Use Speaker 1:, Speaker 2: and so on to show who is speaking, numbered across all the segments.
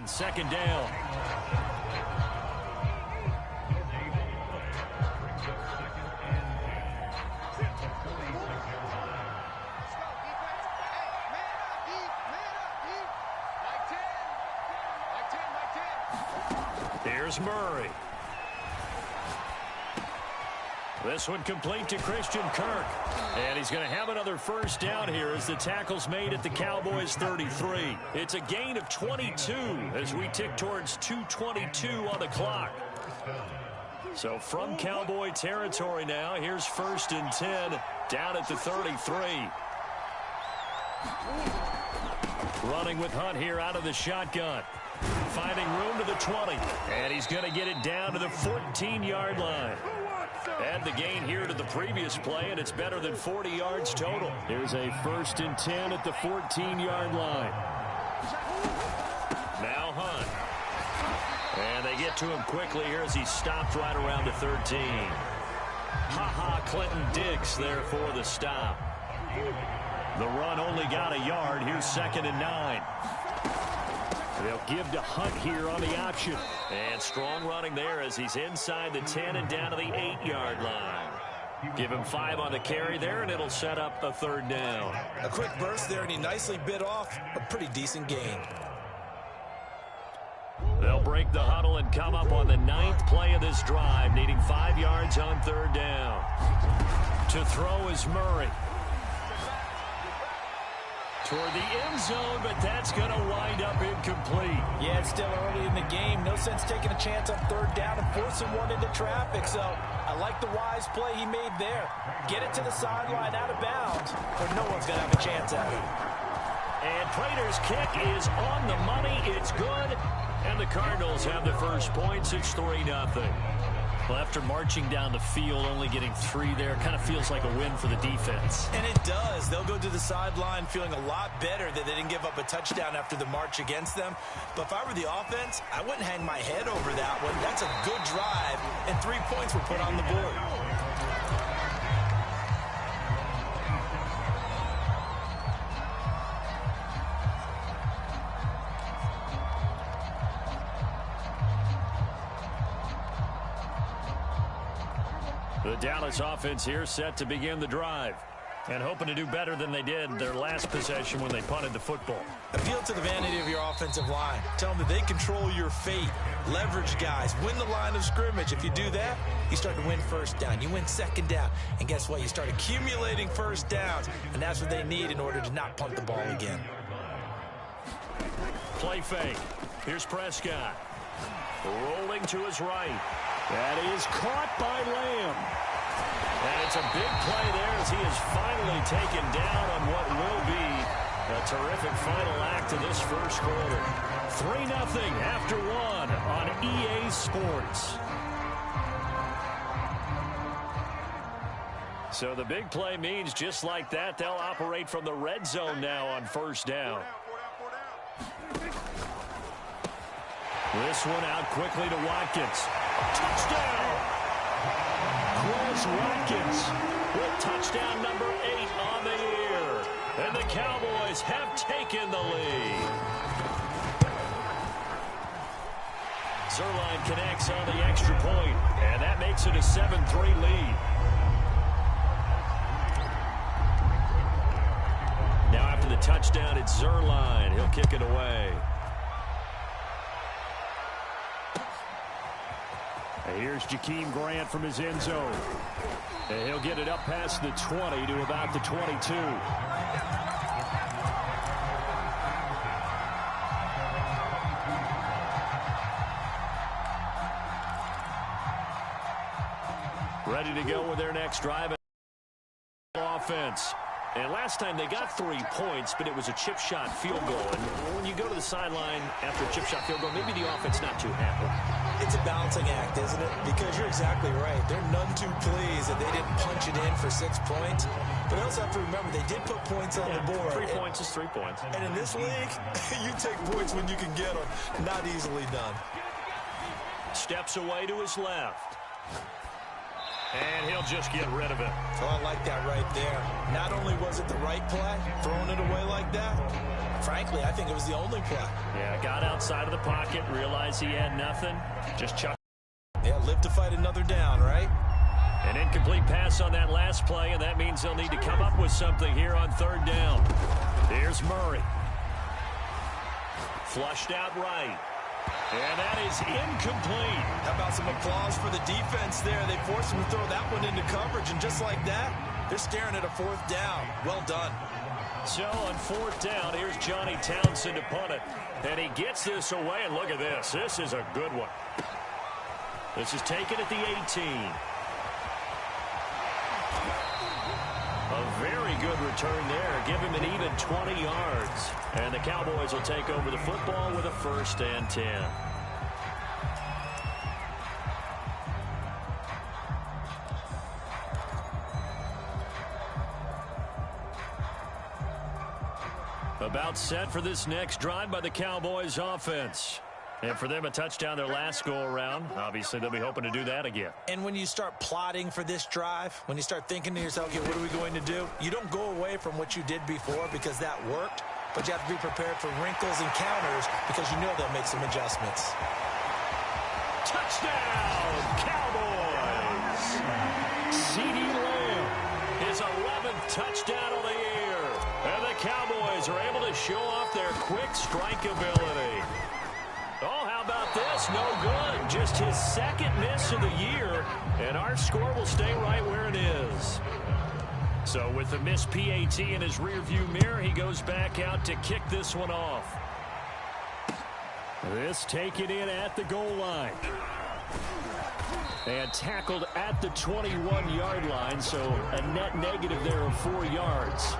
Speaker 1: Second down. Here's Murray. This one complete to Christian Kirk. And he's going to have another first down here as the tackle's made at the Cowboys 33. It's a gain of 22 as we tick towards 2:22 on the clock. So from Cowboy territory now, here's 1st and 10 down at the 33. Running with Hunt here out of the shotgun. Finding room to the 20. And he's going to get it down to the 14-yard line. Add the gain here to the previous play, and it's better than 40 yards total. Here's a 1st and 10 at the 14-yard line. Now Hunt. And they get to him quickly here as he stopped right around the 13. Clinton Diggs there for the stop. The run only got a yard. Here's 2nd and 9. They'll give to Hunt here on the option. And strong running there as he's inside the 10 and down to the 8-yard line. Give him 5 on the carry there, and it'll set up a 3rd down.
Speaker 2: A quick burst there, and he nicely bit off a pretty decent gain.
Speaker 1: They'll break the huddle and come up on the 9th play of this drive, needing 5 yards on 3rd down. To throw is Murray. Toward the end zone, but that's going to wind up incomplete.
Speaker 3: Yeah, it's still early in the game. No sense taking a chance on 3rd down and forcing one into traffic. So I like the wise play he made there. Get it to the sideline out of bounds, or no one's going to have a chance at it.
Speaker 1: And Prater's kick is on the money. It's good. And the Cardinals have the first points. It's 3-0. Well, after marching down the field, only getting 3 there, kind of feels like a win for the defense.
Speaker 2: And it does. They'll go to the sideline feeling a lot better that they didn't give up a touchdown after the march against them. But if I were the offense, I wouldn't hang my head over that one. That's a good drive, and 3 points were put on the board.
Speaker 1: The Dallas offense here set to begin the drive and hoping to do better than they did their last possession when they punted the football.
Speaker 2: Appeal to the vanity of your offensive line. Tell them that they control your fate. Leverage guys. Win the line of scrimmage. If you do that, you start to win 1st down. You win 2nd down. And guess what? You start accumulating 1st downs. And that's what they need in order to not punt the ball again.
Speaker 1: Play fake. Here's Prescott. Rolling to his right. That is caught by Lamb. And it's a big play there as he is finally taken down on what will be a terrific final act of this first quarter. 3-0 after 1 on EA Sports. So the big play means just like that, they'll operate from the red zone now on 1st down. This one out quickly to Watkins. Touchdown! Quez Watkins with touchdown number 8 on the year. And the Cowboys have taken the lead. Zuerlein connects on the extra point, and that makes it a 7-3 lead. Now after the touchdown, it's Zuerlein. He'll kick it away. Here's Jakeem Grant from his end zone. And he'll get it up past the 20 to about the 22. Ready to go with their next drive. Offense. And last time they got 3 points, but it was a chip shot field goal. And when you go to the sideline after a chip shot field goal, maybe the offense not too happy.
Speaker 2: It's a balancing act, isn't it? Because you're exactly right. They're none too pleased that they didn't punch it in for 6 points. But they also have to remember they did put points on the board.
Speaker 1: 3 points is 3 points.
Speaker 2: And in this league, you take points when you can get them. Not easily done.
Speaker 1: Steps away to his left. And he'll just get rid of it.
Speaker 2: Oh, I like that right there. Not only was it the right play, throwing it away like that, frankly, I think it was the only play.
Speaker 1: Yeah, got outside of the pocket, realized he had nothing, just chucked.
Speaker 2: Yeah, live to fight another down, right?
Speaker 1: An incomplete pass on that last play, and that means they'll need to come up with something here on third down. Here's Murray. Flushed out right. And that is incomplete.
Speaker 2: How about some applause for the defense there? They forced him to throw that one into coverage, and just like that, they're staring at a fourth down. Well done.
Speaker 1: So on fourth down, here's Johnny Townsend to punt it. And he gets this away, and look at this. This is a good one. This is taken at the 18. A very good return there. Give him an even 20 yards. And the Cowboys will take over the football with a 1st and 10. About set for this next drive by the Cowboys offense. And for them, a touchdown their last go-around. Obviously, they'll be hoping to do that again.
Speaker 2: And when you start plotting for this drive, when you start thinking to yourself, okay, what are we going to do? You don't go away from what you did before because that worked, but you have to be prepared for wrinkles and counters because you know they'll make some adjustments.
Speaker 1: Touchdown, Cowboys! CeeDee Lamb, his 11th touchdown of the year. And the Cowboys are able to show off their quick strike ability. Oh, how about this? No good. Just his 2nd miss of the year, and our score will stay right where it is. So with the missed PAT in his rearview mirror, he goes back out to kick this one off. This taken in at the goal line. And tackled at the 21-yard line, so a net negative there of 4 yards.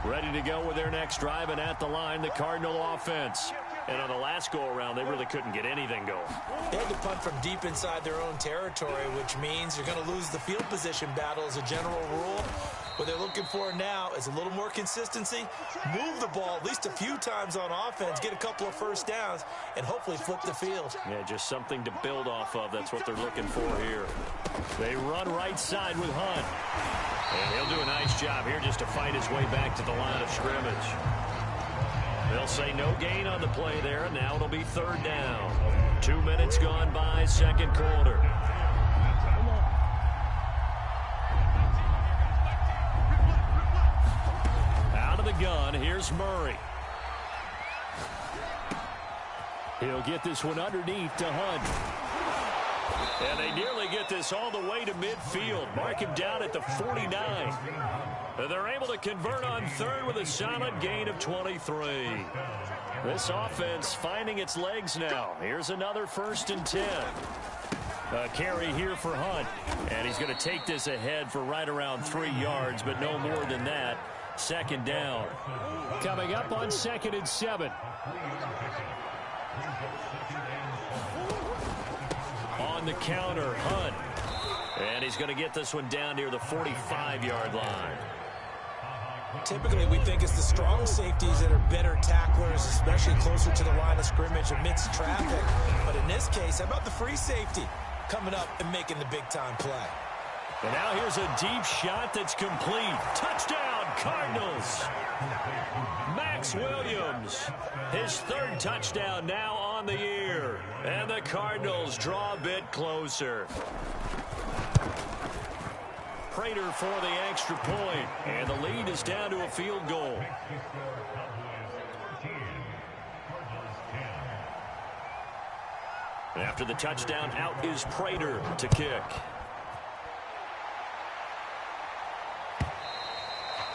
Speaker 1: Ready to go with their next drive, and at the line, the Cardinal offense. And on the last go-around, they really couldn't get anything going.
Speaker 2: They had to punt from deep inside their own territory, which means you're going to lose the field position battle as a general rule. What they're looking for now is a little more consistency, move the ball at least a few times on offense, get a couple of first downs, and hopefully flip the field.
Speaker 1: Yeah, just something to build off of. That's what they're looking for here. They run right side with Hunt. And he'll do a nice job here just to fight his way back to the line of scrimmage. They'll say no gain on the play there, and now it'll be third down. 2 minutes gone by, second quarter. Out of the gun, here's Murray. He'll get this one underneath to Hunt. And they nearly get this all the way to midfield. Mark him down at the 49. And they're able to convert on third with a solid gain of 23. This offense finding its legs now. Here's another 1st and 10. A carry here for Hunt. And he's going to take this ahead for right around 3 yards, but no more than that. 2nd down. Coming up on 2nd and 7. On the counter, Hunt. And he's going to get this one down near the 45-yard line.
Speaker 2: Typically, we think it's the strong safeties that are better tacklers, especially closer to the line of scrimmage amidst traffic. But in this case, how about the free safety coming up and making the big-time play?
Speaker 1: And now here's a deep shot that's complete. Touchdown, Cardinals. Max Williams, his 3rd touchdown now on the year. And the Cardinals draw a bit closer. Prater for the extra point, and the lead is down to a field goal. After the touchdown, out is Prater to kick.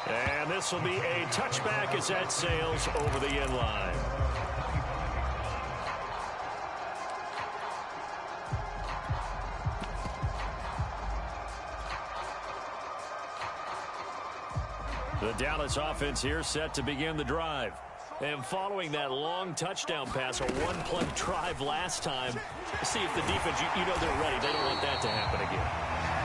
Speaker 1: And this will be a touchback as that sails over the end line. The Dallas offense here set to begin the drive. And following that long touchdown pass, a one-play drive last time, see if the defense, you know they're ready. They don't want that to happen again.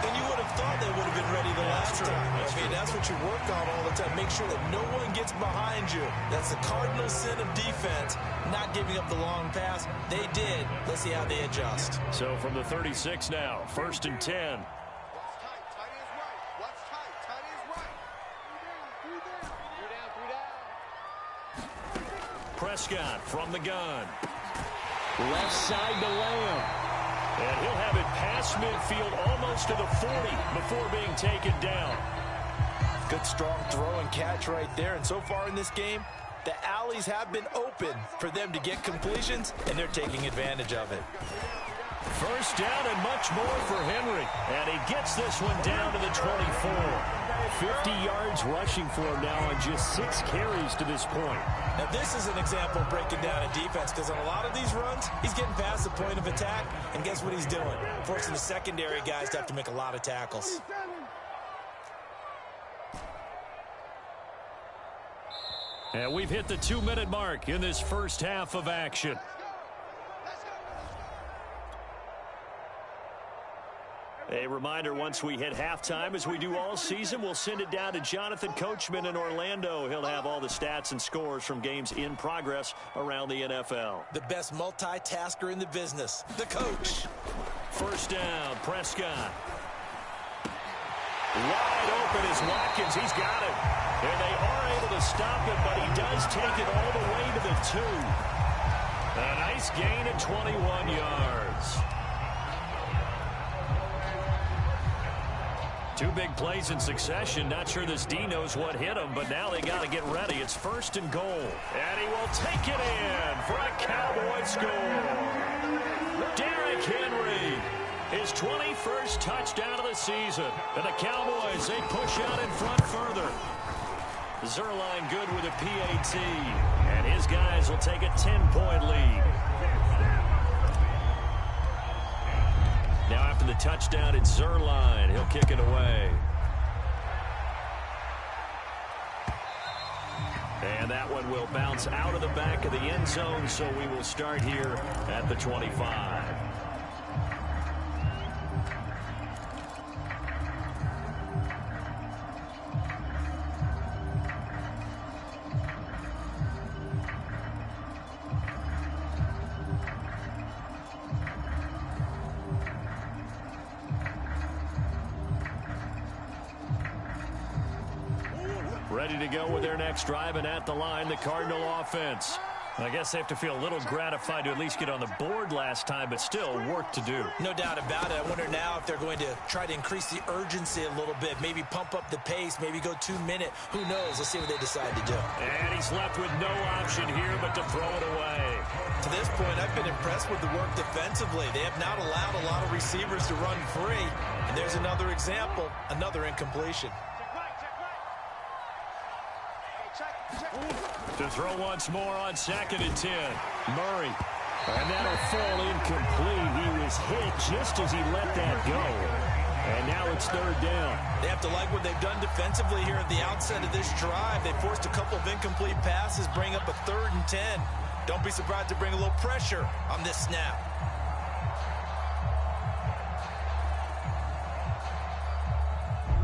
Speaker 2: And you would have thought they would have been ready the last time. That's what you work on all the time. Make sure that no one gets behind you. That's the cardinal sin of defense, not giving up the long pass. They did. Let's see how they adjust.
Speaker 1: So from the 36 now, 1st and 10. Prescott from the gun. Left side to Lamb. And he'll have it past midfield almost to the 40 before being taken down.
Speaker 3: Good strong throw and catch right there. And so far in this game, the alleys have been open for them to get completions, and they're taking advantage of it.
Speaker 1: First down and much more for Henry. And he gets this one down to the 24. 50 yards rushing for him now on just 6 carries to this point.
Speaker 3: Now this is an example of breaking down a defense, because on a lot of these runs, he's getting past the point of attack, and guess what he's doing? Forcing the secondary guys to have to make a lot of tackles.
Speaker 1: And we've hit the 2-minute mark in this first half of action. A reminder, once we hit halftime, as we do all season, we'll send it down to Jonathan Coachman in Orlando. He'll have all the stats and scores from games in progress around the NFL.
Speaker 3: The best multitasker in the business, the coach.
Speaker 1: First down, Prescott. Wide open is Watkins. He's got it. And they are able to stop him, but he does take it all the way to the 2. A nice gain of 21 yards. 2 big plays in succession. Not sure this D knows what hit him, but now they got to get ready. It's 1st and goal. And he will take it in for a Cowboy score. Derrick Henry, his 21st touchdown of the season. And the Cowboys, they push out in front further. Zuerlein good with a PAT. And his guys will take a 10-point lead. Now after the touchdown, it's Zuerlein. He'll kick it away. And that one will bounce out of the back of the end zone, so we will start here at the 25. Ready to go with their next drive, and at the line, the Cardinal offense. I guess they have to feel a little gratified to at least get on the board last time, but still work to do.
Speaker 3: No doubt about it. I wonder now if they're going to try to increase the urgency a little bit, maybe pump up the pace, maybe go 2-minute. Who knows? Let's see what they decide to do.
Speaker 1: And he's left with no option here but to throw it away.
Speaker 3: To this point, I've been impressed with the work defensively. They have not allowed a lot of receivers to run free. And there's another example, another incompletion.
Speaker 1: To throw once more on 2nd and 10. Murray. And that'll fall incomplete. He was hit just as he let that go. And now it's 3rd down.
Speaker 3: They have to like what they've done defensively here at the outset of this drive. They forced a couple of incomplete passes, bring up a 3rd and 10. Don't be surprised to bring a little pressure on this snap.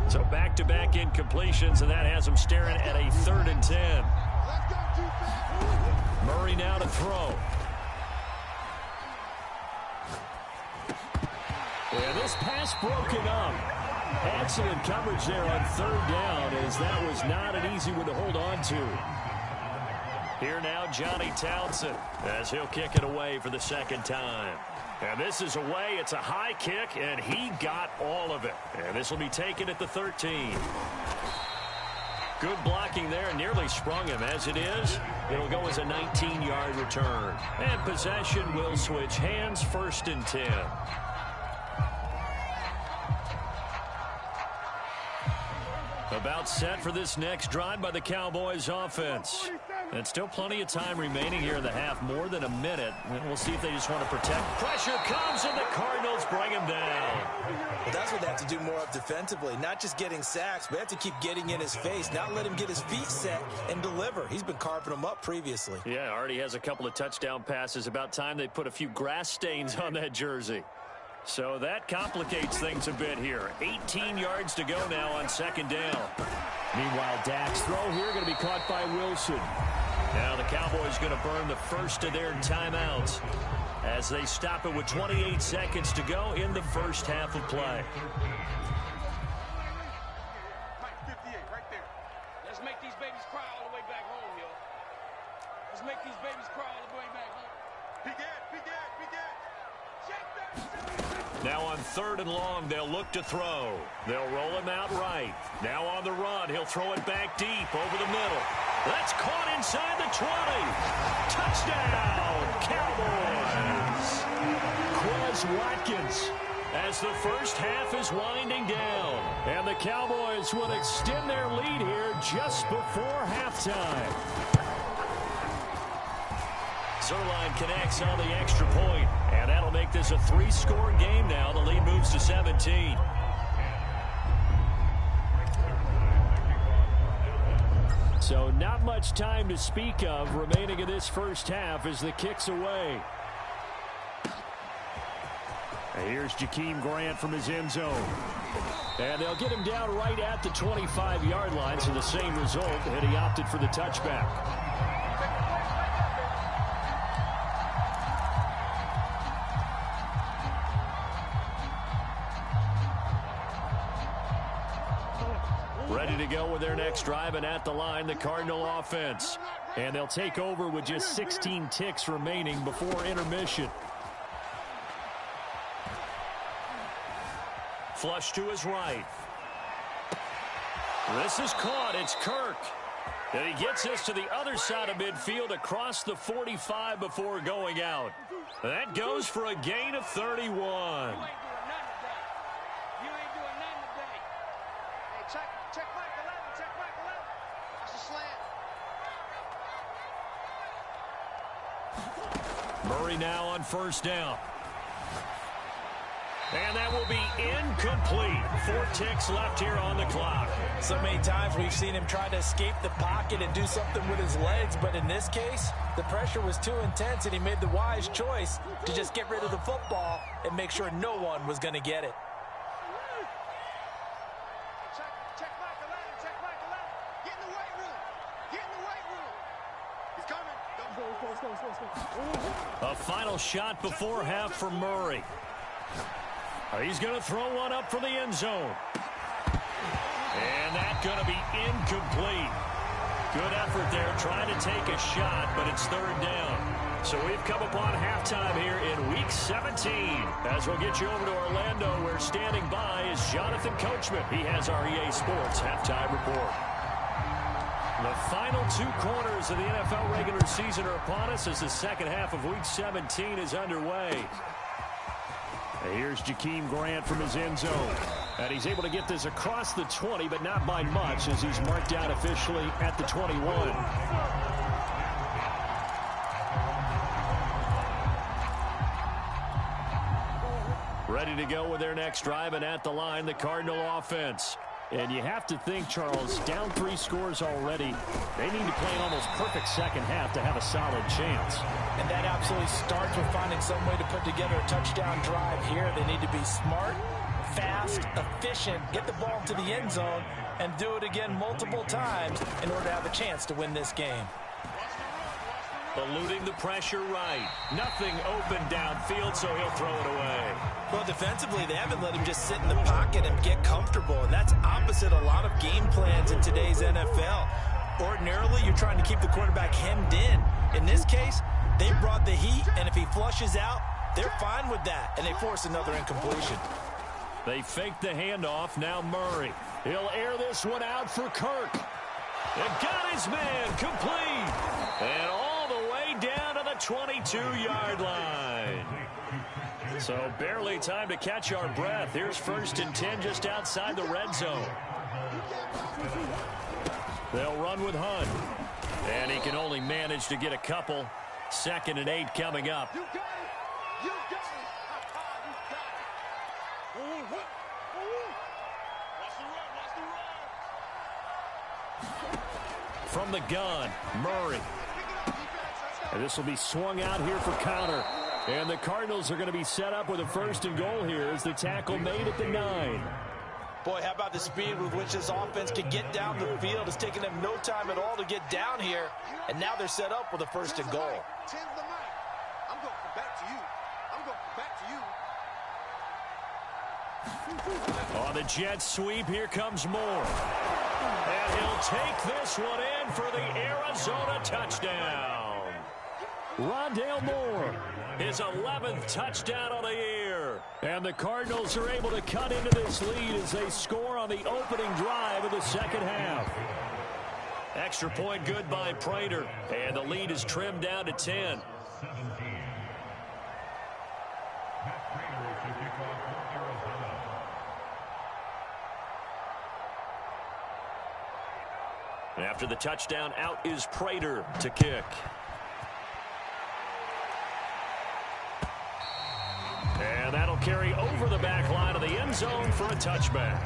Speaker 1: So back-to-back incompletions, and that has them staring at a 3rd and 10. Murray now to throw. And this pass broken up. Excellent coverage there on 3rd down, as that was not an easy one to hold on to. Here now, Johnny Townsend, as he'll kick it away for the 2nd time. And this is away. It's a high kick, and he got all of it. And this will be taken at the 13. Good blocking there, nearly sprung him. As it is, it'll go as a 19-yard return. And possession will switch hands, 1st and 10. About set for this next drive by the Cowboys offense. And still plenty of time remaining here in the half, more than a minute. And we'll see if they just want to protect. Pressure comes, and the Cardinals bring him down.
Speaker 2: Well, that's what they have to do more of defensively. Not just getting sacks, but have to keep getting in his face. Not let him get his feet set and deliver. He's been carving them up previously.
Speaker 1: Yeah, already has a couple of touchdown passes. About time they put a few grass stains on that jersey. So that complicates things a bit here. 18 yards to go now on second down. Meanwhile, Dak's throw here going to be caught by Wilson. Now the Cowboys going to burn the first of their timeouts as they stop it with 28 seconds to go in the first half of play.
Speaker 4: Mike, 58, right there. Let's make these babies cry all the way back home, yo. Let's make these babies cry all the way back home. Begin. Check that.
Speaker 1: Now on 3rd and long, they'll look to throw. They'll roll him out right. Now on the run, he'll throw it back deep over the middle. That's caught inside the 20. Touchdown, Cowboys. Quez Watkins as the first half is winding down. And the Cowboys will extend their lead here just before halftime. Zuerlein connects on the extra point, and that'll make this a 3-score game now. The lead moves to 17. So not much time to speak of remaining in this first half as the kick's away. And here's Jakeem Grant from his end zone. And they'll get him down right at the 25-yard line, so the same result, and he opted for the touchback. Ready to go with their next drive, and at the line, the Cardinal offense. And they'll take over with just 16 ticks remaining before intermission. Flush to his right. This is caught. It's Kirk. And he gets this to the other side of midfield across the 45 before going out. That goes for a gain of 31.
Speaker 4: Check Mike 11. That's a slant.
Speaker 1: Murray now on first down. And that will be incomplete. 4 ticks left here on the clock.
Speaker 3: So many times we've seen him try to escape the pocket and do something with his legs, but in this case, the pressure was too intense, and he made the wise choice to just get rid of the football and make sure no one was going to get it.
Speaker 4: Check Mike 11. Get in the weight room. He's coming.
Speaker 1: A final shot before half for Murray. He's going to throw one up for the end zone. And that's going to be incomplete. Good effort there trying to take a shot, but it's 3rd down. So we've come upon halftime here in Week 17. As we'll get you over to Orlando, where standing by is Jonathan Coachman. He has our EA Sports halftime report. The final 2 quarters of the NFL regular season are upon us as the second half of Week 17 is underway. Here's Jakeem Grant from his end zone. And he's able to get this across the 20, but not by much, as he's marked out officially at the 21. Ready to go with their next drive, and at the line, the Cardinal offense. And you have to think, Charles, down 3 scores already. They need to play an almost perfect second half to have a solid chance.
Speaker 3: And that absolutely starts with finding some way to put together a touchdown drive here. They need to be smart, fast, efficient, get the ball to the end zone, and do it again multiple times in order to have a chance to win this game.
Speaker 1: Eluding the pressure right. Nothing open downfield, so he'll throw it away.
Speaker 2: Well, defensively, they haven't let him just sit in the pocket and get comfortable, and that's opposite a lot of game plans in today's NFL. Ordinarily, you're trying to keep the quarterback hemmed in. In this case, they brought the heat, and if he flushes out, they're fine with that, and they force another incompletion.
Speaker 1: They fake the handoff. Now Murray. He'll air this one out for Kirk. And got his man complete. And all the way down to the 22-yard line. So barely time to catch our breath. Here's 1st and 10 just outside the red zone. They'll run with Hunt. And he can only manage to get a couple. 2nd and 8 coming up.
Speaker 4: You got it. You got it. You got it. Watch the run. Watch the run.
Speaker 1: From the gun, Murray. And this will be swung out here for counter. And the Cardinals are going to be set up with a 1st and goal here as the tackle made at the 9.
Speaker 3: Boy, how about the speed with which this offense can get down the field? It's taken them no time at all to get down here. And now they're set up with a 1st and goal.
Speaker 4: 10 to the mic. I'm going to come back to you. I'm going to come back to you.
Speaker 1: On the jet sweep, here comes Moore. And he'll take this one in for the Arizona touchdown. Rondale Moore, his 11th touchdown on the year. And the Cardinals are able to cut into this lead as they score on the opening drive of the 2nd half. Extra point good by Prater. And the lead is trimmed down to 10. After the touchdown, out is Prater to kick. And that'll carry over the back line of the end zone for a touchback.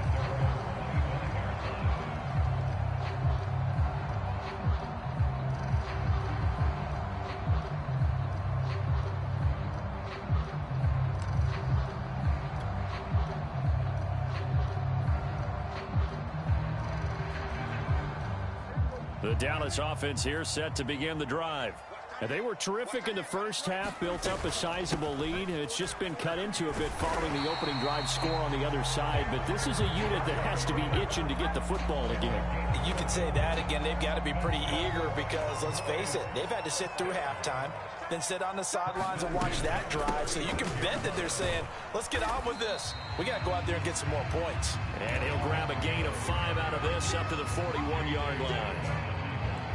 Speaker 1: The Dallas offense here set to begin the drive. And they were terrific in the first half, built up a sizable lead. It's just been cut into a bit following the opening drive score on the other side. But this is a unit that has to be itching to get the football again.
Speaker 3: You could say that again. They've got to be pretty eager because, let's face it, they've had to sit through halftime, then sit on the sidelines and watch that drive. So you can bet that they're saying, let's get on with this. We got to go out there and get some more points.
Speaker 1: And he'll grab a gain of 5 out of this up to the 41-yard line.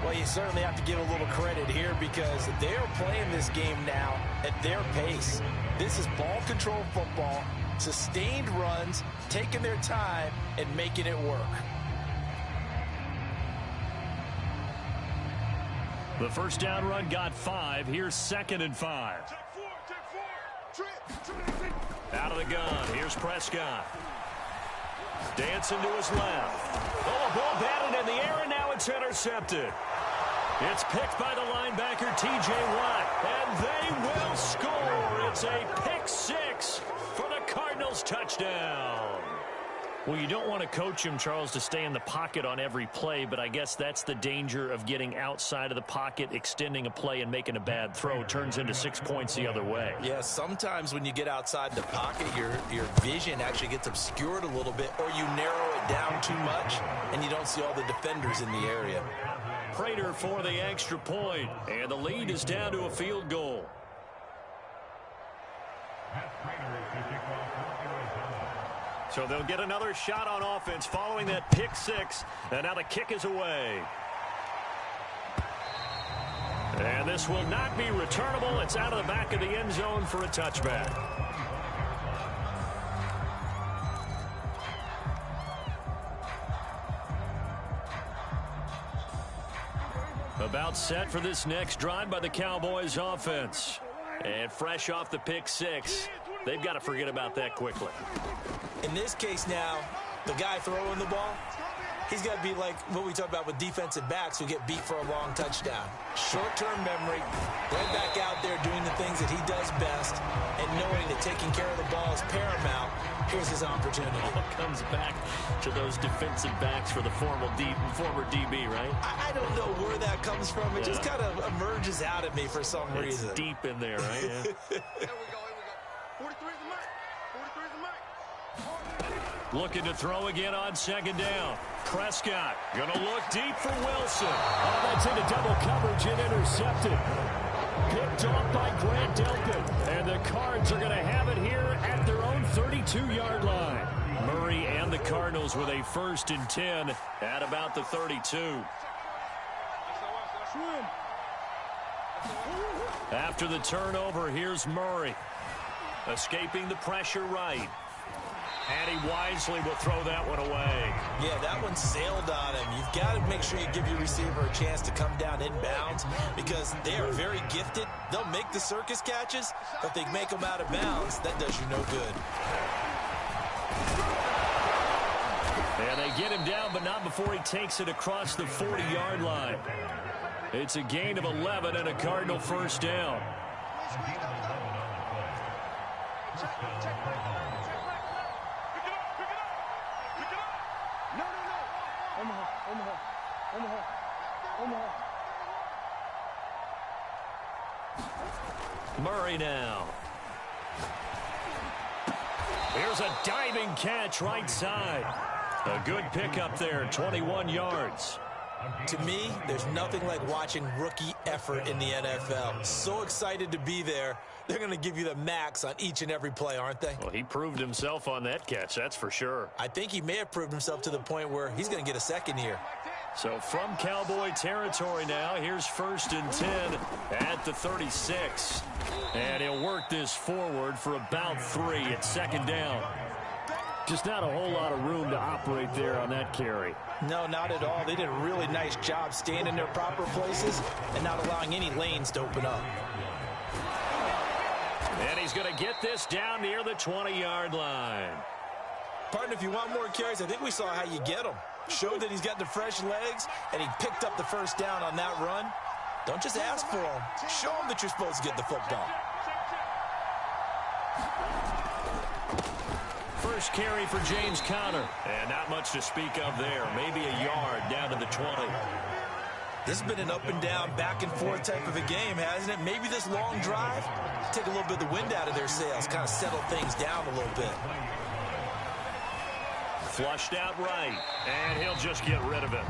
Speaker 3: Well, you certainly have to give a little credit here because they are playing this game now at their pace. This is ball control football, sustained runs, taking their time, and making it work.
Speaker 1: The first down run got 5. Here's 2nd and 5. Out of the gun. Here's Prescott. Dancing to his left. Oh, a ball batted in the air, and now it's intercepted. It's picked by the linebacker, T.J. Watt, and they will score. It's a pick 6 for the Cardinals touchdown. Well, you don't want to coach him, Charles, to stay in the pocket on every play, but I guess that's the danger of getting outside of the pocket, extending a play, and making a bad throw. It turns into 6 points the other way.
Speaker 3: Yeah, sometimes when you get outside the pocket, your vision actually gets obscured a little bit, or you narrow it down too much, and you don't see all the defenders in the area.
Speaker 1: Prater for the extra point, and the lead is down to a field goal. So they'll get another shot on offense following that pick 6, and now the kick is away. And this will not be returnable. It's out of the back of the end zone for a touchback. About set for this next drive by the Cowboys offense. And fresh off the pick 6, they've got to forget about that quickly.
Speaker 3: In this case now, the guy throwing the ball, he's got to be like what we talked about with defensive backs who get beat for a long touchdown. Short-term memory, right back out there doing the things that he does best, and knowing that taking care of the ball is paramount. Here's his opportunity.
Speaker 1: All comes back to those defensive backs for the former DB, right?
Speaker 3: I don't know where that comes from. It just kind of emerges out at me for some reason.
Speaker 1: It's deep in there, right? Yeah.
Speaker 4: Here we go. 43 is the mic. 43 is the mic.
Speaker 1: Looking to throw again on 2nd down. Prescott going to look deep for Wilson. Oh, that's into double coverage and intercepted. Picked off by Grant Delpit. And the Cards are going to have it here at their own 32-yard line. Murray and the Cardinals with a 1st and 10 at about the 32. After the turnover, here's Murray. Escaping the pressure right. And he wisely will throw that one away.
Speaker 2: Yeah, that one sailed on him. You've got to make sure you give your receiver a chance to come down inbounds because they are very gifted. They'll make the circus catches, but if they make them out of bounds, that does you no good.
Speaker 1: And they get him down, but not before he takes it across the 40-yard line. It's a gain of 11 and a Cardinal first down. Murray now. Here's a diving catch right side. A good pickup there, 21 yards.
Speaker 2: To me, there's nothing like watching rookie effort in the NFL. So excited to be there. They're going to give you the max on each and every play, aren't they?
Speaker 1: Well, he proved himself on that catch, that's for sure.
Speaker 2: I think he may have proved himself to the point where he's going to get a second here.
Speaker 1: So from Cowboy territory now, here's 1st and 10 at the 36. And he'll work this forward for about 3 at 2nd down. Just not a whole lot of room to operate there on that carry.
Speaker 3: No, not at all. They did a really nice job staying in their proper places and not allowing any lanes to open up.
Speaker 1: And he's going to get this down near the 20-yard line.
Speaker 2: Partner, if you want more carries, I think we saw how you get them. Showed that he's got the fresh legs, and he picked up the first down on that run. Don't just ask for them. Show them that you're supposed to get the football.
Speaker 1: First carry for James Conner. And not much to speak of there. Maybe a yard down to the 20.
Speaker 2: This has been an up and down, back and forth type of a game, hasn't it? Maybe this long drive, take a little bit of the wind out of their sails, kind of settle things down a little bit.
Speaker 1: Flushed out right, and he'll just get rid of it.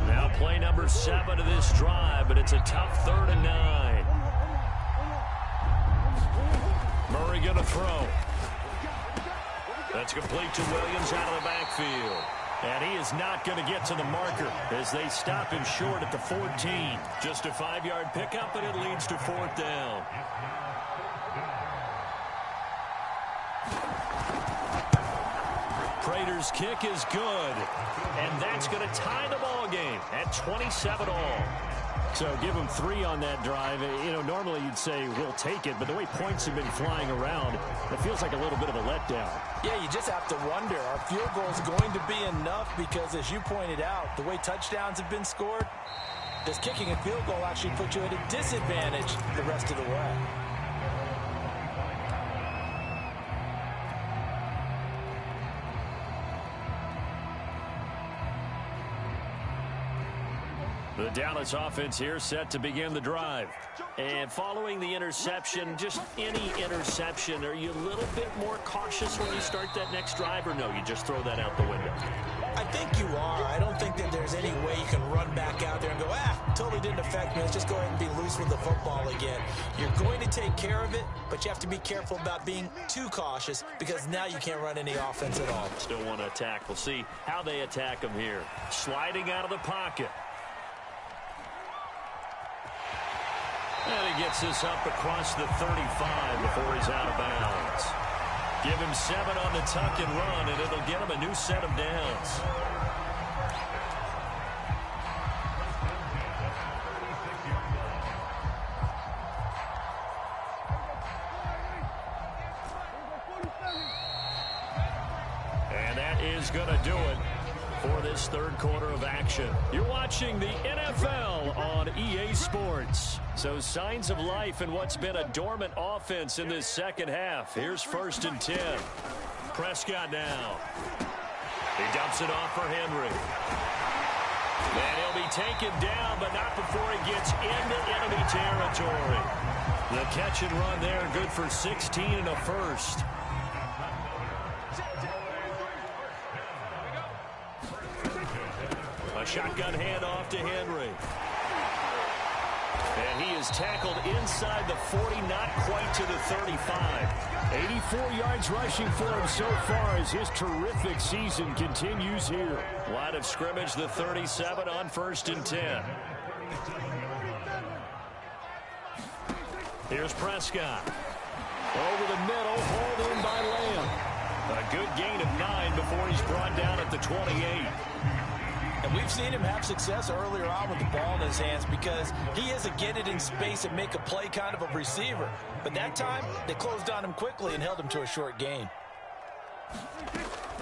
Speaker 1: Now play number 7 of this drive, but it's a tough 3rd and 9. Murray going to throw. That's complete to Williams out of the backfield. And he is not going to get to the marker as they stop him short at the 14. Just a 5-yard pickup, and it leads to 4th down. Prater's kick is good. And that's going to tie the ball game at 27 all. So give them 3 on that drive. You know, normally you'd say we'll take it, but the way points have been flying around, it feels like a little bit of a letdown.
Speaker 3: Yeah, you just have to wonder, are field goals going to be enough? Because as you pointed out, the way touchdowns have been scored, does kicking a field goal actually put you at a disadvantage the rest of the way?
Speaker 1: The Dallas offense here set to begin the drive. And following the interception, just any interception, are you a little bit more cautious when you start that next drive, or no, you just throw that out the window?
Speaker 2: I think you are. I don't think that there's any way you can run back out there and go, totally didn't affect me. Let's just go ahead and be loose with the football again. You're going to take care of it, but you have to be careful about being too cautious because now you can't run any offense at all.
Speaker 1: Still want to attack. We'll see how they attack him here. Sliding out of the pocket. And he gets this up across the 35 before he's out of bounds. Give him 7 on the tuck and run, and it'll get him a new set of downs. And that is going to do it for this 3rd quarter of action. You're watching the NFL on EA Sports. So signs of life in what's been a dormant offense in this second half. Here's 1st and 10. Prescott now. He dumps it off for Henry. And he'll be taken down, but not before he gets into enemy territory. The catch and run there, good for 16 and a first. A shotgun handoff to Henry. And he is tackled inside the 40, not quite to the 35.
Speaker 5: 84 yards rushing for him so far as his terrific season continues here.
Speaker 1: Line of scrimmage, the 37 on 1st and 10. Here's Prescott. Over the middle, hauled in by Lamb. A good gain of 9 before he's brought down at the 28.
Speaker 3: And we've seen him have success earlier on with the ball in his hands because he is a get it in space and make a play kind of a receiver. But that time, they closed on him quickly and held him to a short gain.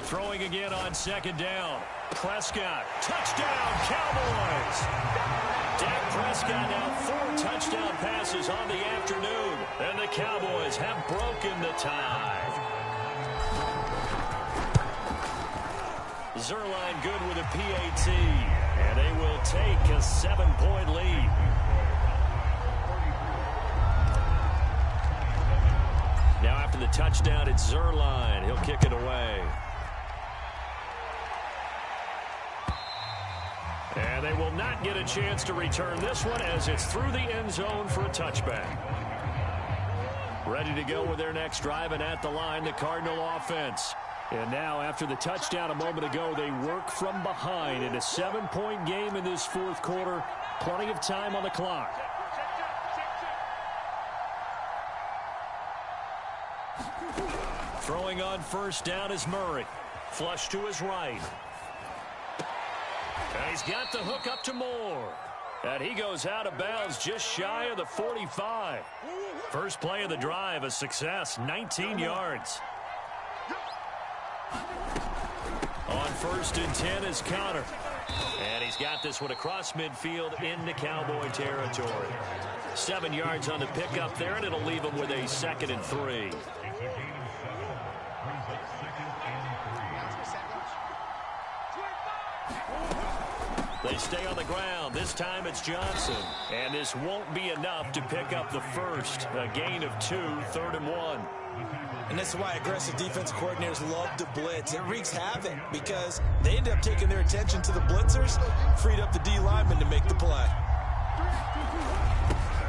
Speaker 1: Throwing again on second down. Prescott, touchdown, Cowboys! Dak Prescott now 4 touchdown passes on the afternoon, and the Cowboys have broken the tie. Zuerlein good with a PAT, and they will take a 7-point lead. Now after the touchdown, it's Zuerlein. He'll kick it away. And they will not get a chance to return this one as it's through the end zone for a touchback. Ready to go with their next drive, and at the line, the Cardinal offense. And now, after the touchdown a moment ago, they work from behind in a 7-point game in this fourth quarter. Plenty of time on the clock. Throwing on first down is Murray. Flush to his right. And he's got the hook up to Moore. And he goes out of bounds just shy of the 45. First play of the drive, a success, 19 yards. On first and 10 is Connor. And he's got this one across midfield into Cowboy territory. 7 yards on the pickup there, and it'll leave him with a 2nd and 3. They stay on the ground. This time it's Johnson. And this won't be enough to pick up the first. A gain of 2, 3rd and 1.
Speaker 2: And this is why aggressive defense coordinators love to blitz. It wreaks havoc because they end up taking their attention to the blitzers, freed up the D lineman to make the play.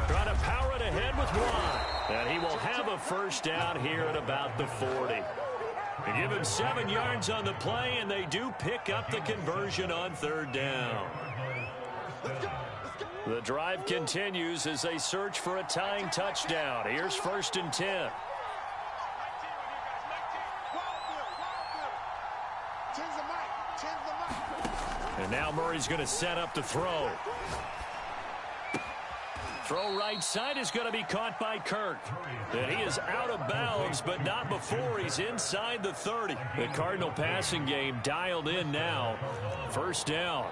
Speaker 1: Trying to power it ahead with Watt. And he will have a first down here at about the 40. They give him 7 yards on the play, and they do pick up the conversion on 3rd down. The drive continues as they search for a tying touchdown. Here's 1st and 10. And now Murray's going to set up the throw. Throw right side is going to be caught by Kirk. And he is out of bounds, but not before he's inside the 30. The Cardinal passing game dialed in now. First down.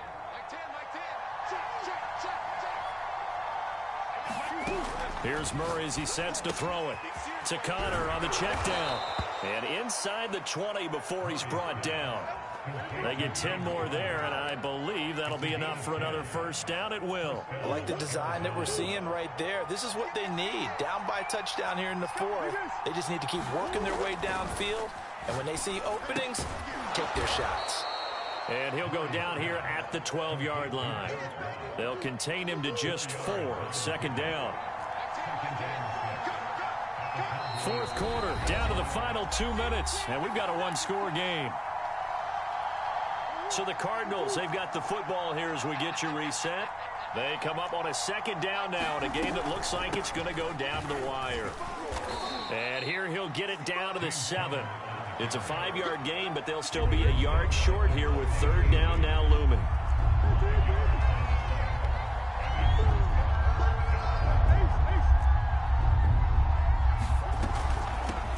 Speaker 1: Here's Murray as he sets to throw it. To Connor on the check down. And inside the 20 before he's brought down. They get 10 more there, and I believe that'll be enough for another first down. It will.
Speaker 3: I like the design that we're seeing right there. This is what they need. Down by a touchdown here in the 4th. They just need to keep working their way downfield. And when they see openings, take their shots.
Speaker 1: And he'll go down here at the 12-yard line. They'll contain him to just 4. 2nd down. 4th quarter, down to the final 2 minutes. And we've got a 1-score game. So the Cardinals, they've got the football here as we get you reset. They come up on a 2nd down now in a game that looks like it's going to go down to the wire. And here he'll get it down to the 7. It's a 5-yard gain, but they'll still be a yard short here with 3rd down now looming.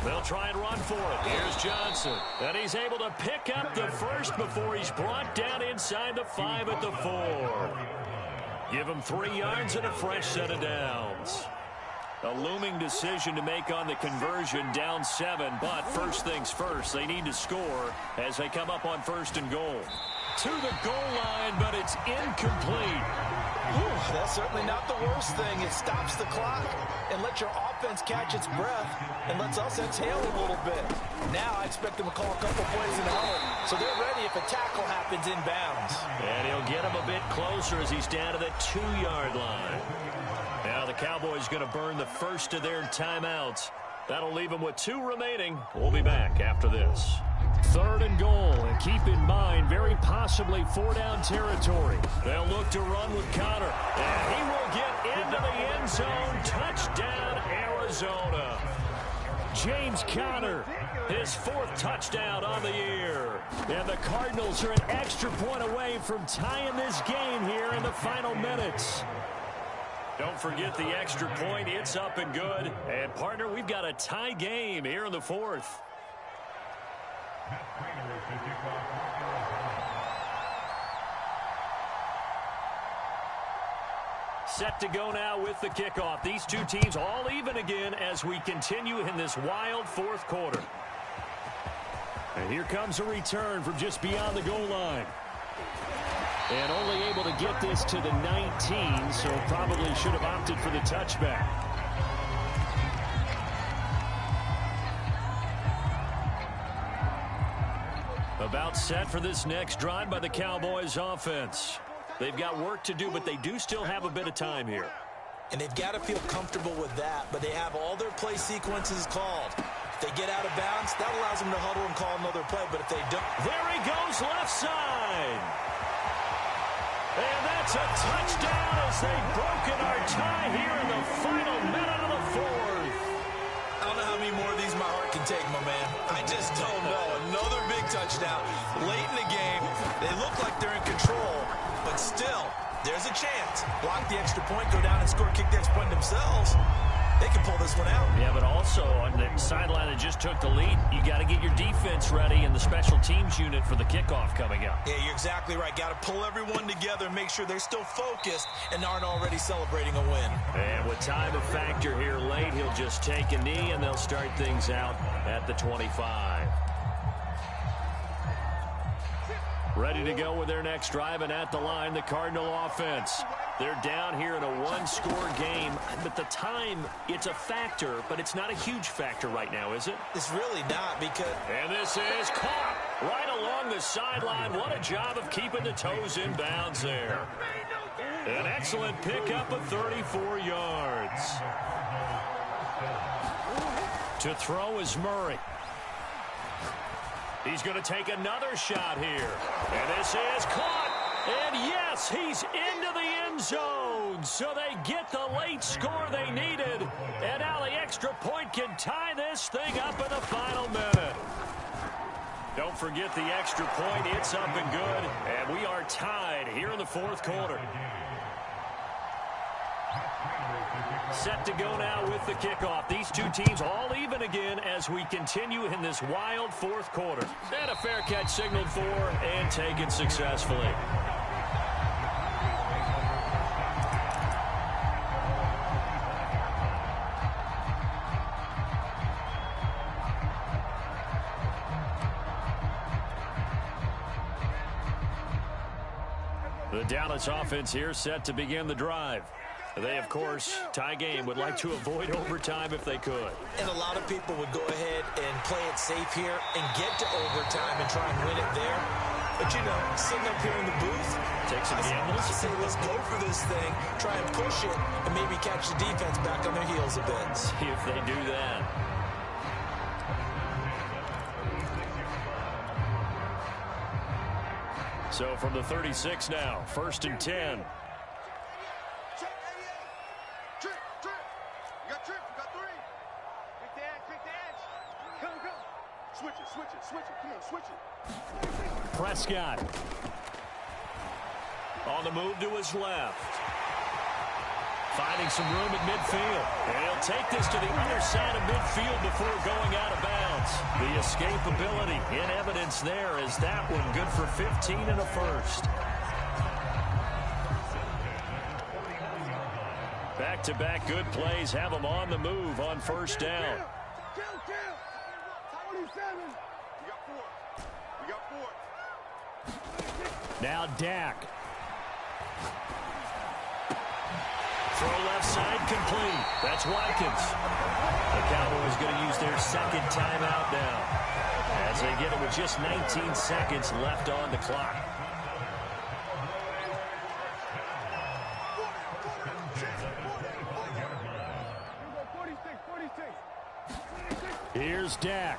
Speaker 1: They'll try and run for it. Here's Johnson. And he's able to pick up the first before he's brought down inside the 5 at the 4. Give him 3 yards and a fresh set of downs. A looming decision to make on the conversion, down 7. But first things first, they need to score as they come up on 1st and goal. To the goal line, but it's incomplete.
Speaker 3: Ooh, that's certainly not the worst thing. It stops the clock and lets your offense catch its breath and lets us exhale a little bit. Now I expect them to call a couple plays in a huddle, so they're ready if a tackle happens inbounds.
Speaker 1: And he'll get him a bit closer as he's down to the 2-yard line. Now the Cowboys going to burn the first of their timeouts That'll leave them with 2 remaining. We'll be back after this.
Speaker 5: 3rd and goal, and keep in mind, very possibly 4-down territory.
Speaker 1: They'll look to run with Conner, and he will get into the end zone. Touchdown, Arizona.
Speaker 5: James Conner,
Speaker 1: His 4th touchdown on the year.
Speaker 5: and the Cardinals are an extra point away from tying this game here in the final minutes.
Speaker 1: Don't forget the extra point. It's up and good. And, partner, we've got a tie game here in the 4th. Set to go now with the kickoff. These 2 teams all even again as we continue in this wild 4th quarter.
Speaker 5: And here comes a return from just beyond the goal line. And only able to get this to the 19, so probably should have opted for the touchback. About set for this next drive by the Cowboys offense. They've got work to do, but they do still have a bit of time here.
Speaker 2: And they've got to feel comfortable with that, but they have all their play sequences called. If they get out of bounds, that allows them to huddle and call another play, but if they don't...
Speaker 1: There he goes, left side. And that's a touchdown as they've broken our tie here in the final minute of the 4th.
Speaker 2: I don't know how many more of these my heart can take, my man. I just don't know. Another big touchdown late in the game. They look like they're in control, but still, there's a chance. Block the extra point, go down and score, kick the extra point themselves. They can pull this one out.
Speaker 1: Yeah, but also on the sideline that just took the lead, you got to get your defense ready and the special teams unit for the kickoff coming up.
Speaker 2: Yeah, you're exactly right. Got to pull everyone together and make sure they're still focused and aren't already celebrating a win.
Speaker 1: And with time a factor here late, he'll just take a knee and they'll start things out at the 25. Ready to go with their next drive, and at the line, the Cardinal offense. They're down here in a 1-score game, but the time, it's a factor, but it's not a huge factor right now, is it?
Speaker 2: It's really not because...
Speaker 1: And this is caught right along the sideline. What a job of keeping the toes in bounds there. An excellent pickup of 34 yards. To throw is Murray. He's going to take another shot here. And this is caught. And yes, he's into the end zone. So they get the late score they needed. And now the extra point can tie this thing up in the final minute. Don't forget the extra point. It's up and good. And we are tied here in the 4th quarter. Set to go now with the kickoff. These 2 teams all even again as we continue in this wild 4th quarter. And a fair catch signaled for and taken successfully. The Dallas offense here set to begin the drive. They, of course, tie game, would like to avoid overtime if they could.
Speaker 2: And a lot of people would go ahead and play it safe here and get to overtime and try and win it there. But, you know, sitting up here in the booth,
Speaker 1: take some gambles.
Speaker 2: I say let's go for this thing, try and push it, and maybe catch the defense back on their heels a bit.
Speaker 1: See if they do that. So from the 36 now, 1st and 10. Prescott on the move to his left. Finding some room at midfield. And he'll take this to the other side of midfield before going out of bounds. The escapability in evidence there is that one good for 15 and a first. Back-to-back good plays have them on the move on 1st down. Now Dak. Throw left side complete. That's Watkins. The Cowboys going to use their 2nd timeout now as they get it with just 19 seconds left on the clock.
Speaker 5: Here's Dak.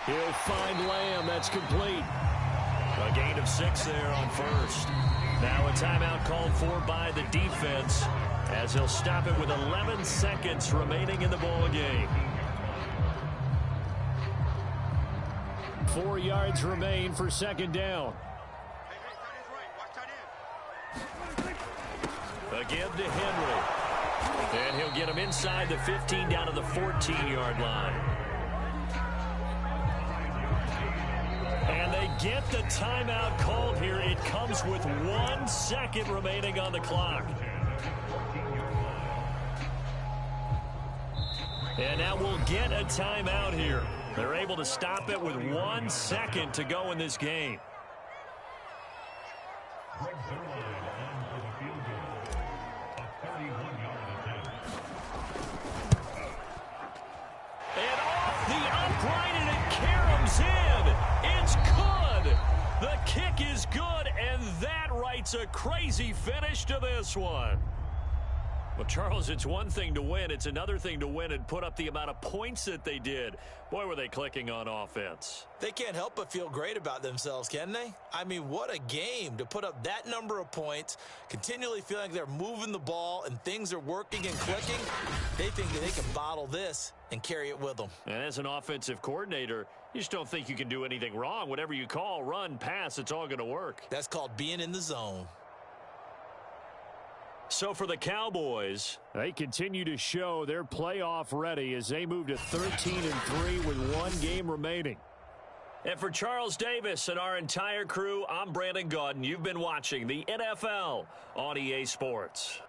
Speaker 5: He'll find Lamb. That's complete.
Speaker 1: A gain of 6 there on first. Now a timeout called for by the defense as he'll stop it with 11 seconds remaining in the ball game.
Speaker 5: 4 yards remain for second down.
Speaker 1: Again to Henry. And he'll get him inside the 15 down to the 14-yard line. And they get the timeout called here. It comes with 1 second remaining on the clock. And now we'll get a timeout here. They're able to stop it with 1 second to go in this game. And off the upright, and it caroms in. It's good. The kick is good, and that writes a crazy finish to this one. Well, Charles, it's one thing to win. It's another thing to win and put up the amount of points that they did. Boy, were they clicking on offense.
Speaker 2: They can't help but feel great about themselves, can they? I mean, what a game to put up that number of points, continually feeling like they're moving the ball and things are working and clicking. They think that they can bottle this and carry it with them.
Speaker 1: And as an offensive coordinator, you just don't think you can do anything wrong. Whatever you call, run, pass, it's all going to work.
Speaker 2: That's called being in the zone.
Speaker 1: So for the Cowboys,
Speaker 5: they continue to show they're playoff ready as they move to 13-3 with 1 game remaining.
Speaker 1: And for Charles Davis and our entire crew, I'm Brandon Gaudin. You've been watching the NFL on EA Sports.